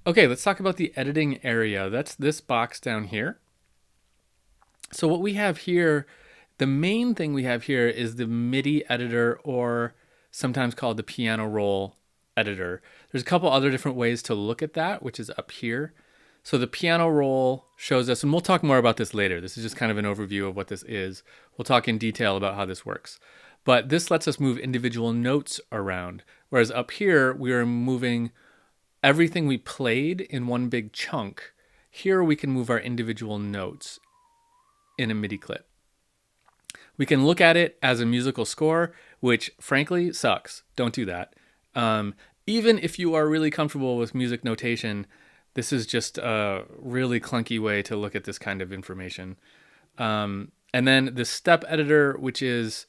Okay, let's talk about the editing area. That's this box down here. So what we have here, the main thing we have here is the MIDI editor, or sometimes called the piano roll editor. There's a couple other different ways to look at that, which is up here. So the piano roll shows us, and we'll talk more about this later. This is just kind of an overview of what this is. We'll talk in detail about how this works. But this lets us move individual notes around. Whereas up here, we are moving everything we played in one big chunk. Here we can move our individual notes in a MIDI clip. We can look at it as a musical score, which frankly sucks. Don't do that. Even if you are really comfortable with music notation, this is just a really clunky way to look at this kind of information. And then the step editor, which is,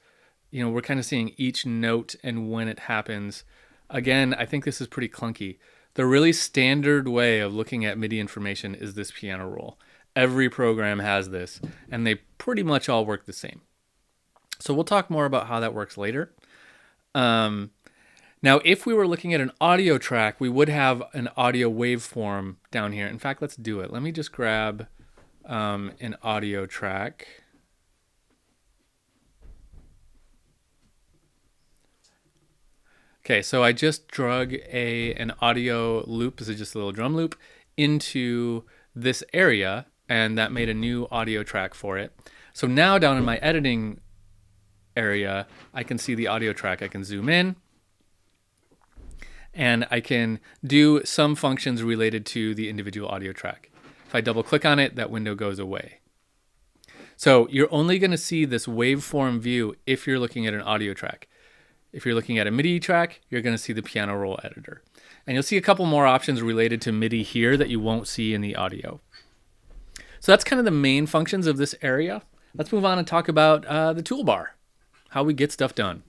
we're kind of seeing each note and when it happens. Again, I think this is pretty clunky. The really standard way of looking at MIDI information is this piano roll. Every program has this, and they pretty much all work the same. So we'll talk more about how that works later. Now, if we were looking at an audio track, we would have an audio waveform down here. In fact, let's do it. Let me just grab an audio track. Okay, so I just drug an audio loop, this is just a little drum loop, into this area, and that made a new audio track for it. So now down in my editing area, I can see the audio track. I can zoom in, and I can do some functions related to the individual audio track. If I double click on it, that window goes away. So you're only going to see this waveform view if you're looking at an audio track. If you're looking at a MIDI track, you're going to see the piano roll editor. And you'll see a couple more options related to MIDI here that you won't see in the audio. So that's kind of the main functions of this area. Let's move on and talk about the toolbar, how we get stuff done.